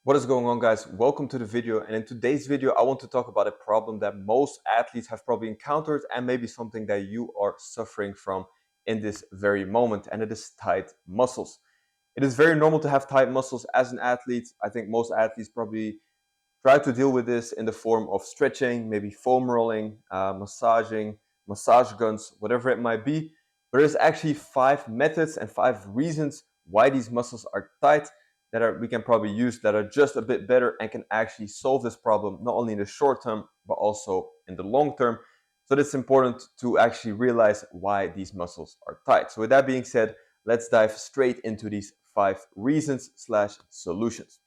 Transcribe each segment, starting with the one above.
What is going on, guys? Welcome to the video. And in today's video, I want to talk about a problem that most athletes have probably encountered and maybe something that you are suffering from in this very moment, and it is tight muscles. It is very normal to have tight muscles as an athlete. I think most athletes probably try to deal with this in the form of stretching, maybe foam rolling, massaging, massage guns, whatever it might be. But there's actually 5 methods and 5 reasons why these muscles are tight we can probably use that are just a bit better and can actually solve this problem not only in the short term but also in the long term. So it's important to actually realize why these muscles are tight. So with that being said, let's dive straight into these 5 reasons/solutions.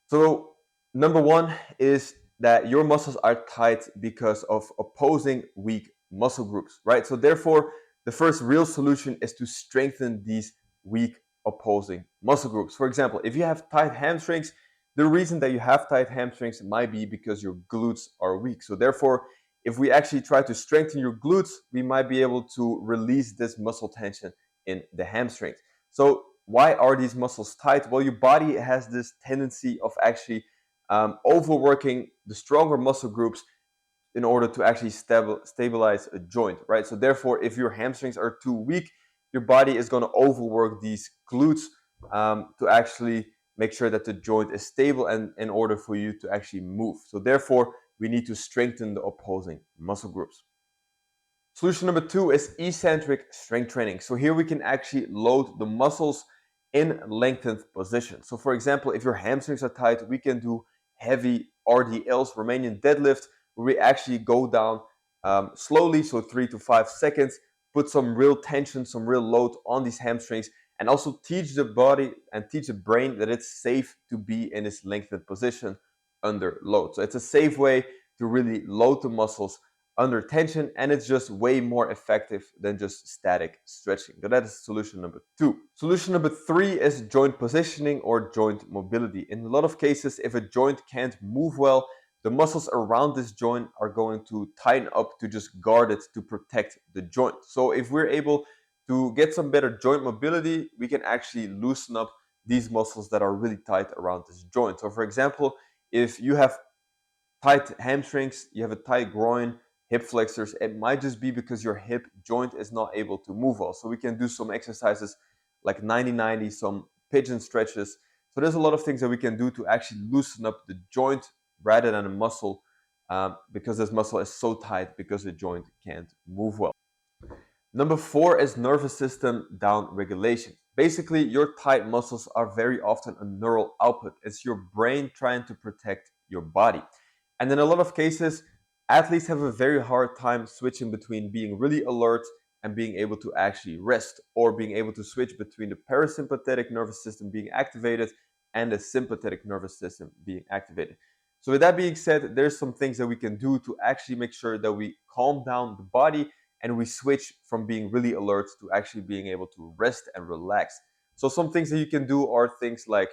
So number one is that your muscles are tight because of opposing weak muscle groups, right? So therefore, the first real solution is to strengthen these weak opposing muscle groups. For example, if you have tight hamstrings, the reason that you have tight hamstrings might be because your glutes are weak. So therefore, if we actually try to strengthen your glutes, we might be able to release this muscle tension in the hamstrings. So why are these muscles tight? Well, your body has this tendency of actually overworking the stronger muscle groups in order to actually stabilize a joint, right? So therefore, if your hamstrings are too weak, your body is going to overwork these glutes to actually make sure that the joint is stable and in order for you to actually move. So therefore, we need to strengthen the opposing muscle groups. Solution number two is eccentric strength training. So here we can actually load the muscles in lengthened position. So for example, if your hamstrings are tight, we can do heavy RDLs, Romanian deadlift, where we actually go down slowly, so 3 to 5 seconds, put some real tension, some real load on these hamstrings, and also teach the body and teach the brain that it's safe to be in this lengthened position under load. So it's a safe way to really load the muscles under tension, and it's just way more effective than just static stretching. So that is solution number two. Solution number three is joint positioning or joint mobility. In a lot of cases, if a joint can't move well, the muscles around this joint are going to tighten up to just guard it, to protect the joint. So if we're able to get some better joint mobility, we can actually loosen up these muscles that are really tight around this joint. So for example, if you have tight hamstrings, you have a tight groin, hip flexors, it might just be because your hip joint is not able to move well. So we can do some exercises like 90-90, some pigeon stretches. So there's a lot of things that we can do to actually loosen up the joint rather than a muscle, because this muscle is so tight because the joint can't move well. Number four is nervous system down regulation. Basically, your tight muscles are very often a neural output. It's your brain trying to protect your body. And in a lot of cases, athletes have a very hard time switching between being really alert and being able to actually rest, or being able to switch between the parasympathetic nervous system being activated and the sympathetic nervous system being activated. So with that being said, there's some things that we can do to actually make sure that we calm down the body and we switch from being really alert to actually being able to rest and relax. So some things that you can do are things like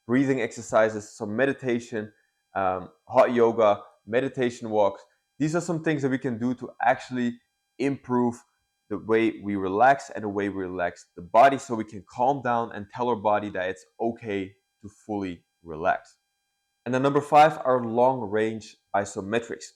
breathing exercises, some meditation, hot yoga, meditation walks. These are some things that we can do to actually improve the way we relax and the way we relax the body, so we can calm down and tell our body that it's okay to fully relax. And then number five are long range isometrics.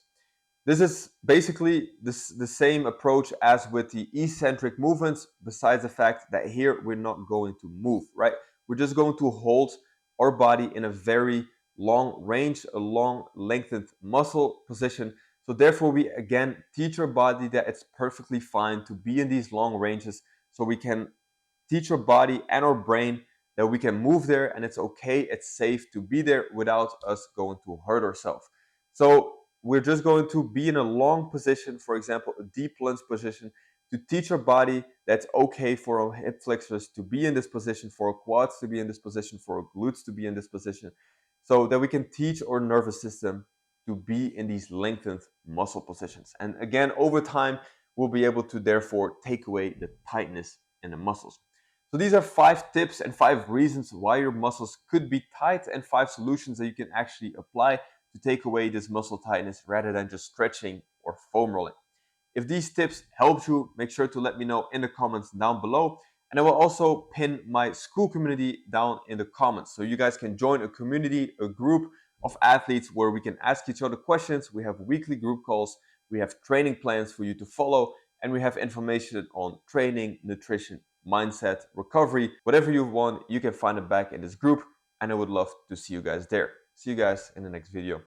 This is basically the same approach as with the eccentric movements, besides the fact that here we're not going to move, right? We're just going to hold our body in a very long range, a long lengthened muscle position. So therefore, we again teach our body that it's perfectly fine to be in these long ranges. So we can teach our body and our brain that we can move there and it's okay, it's safe to be there without us going to hurt ourselves. So we're just going to be in a long position, for example, a deep lunge position, to teach our body that it's okay for our hip flexors to be in this position, for our quads to be in this position, for our glutes to be in this position, so that we can teach our nervous system to be in these lengthened muscle positions. And again, over time, we'll be able to therefore take away the tightness in the muscles. So these are 5 tips and 5 reasons why your muscles could be tight, and 5 solutions that you can actually apply to take away this muscle tightness rather than just stretching or foam rolling. If these tips helped you, make sure to let me know in the comments down below. And I will also pin my school community down in the comments. So you guys can join a community, a group of athletes where we can ask each other questions. We have weekly group calls. We have training plans for you to follow. And we have information on training, nutrition, mindset, recovery. Whatever you want, you can find it back in this group. And I would love to see you guys there. See you guys in the next video.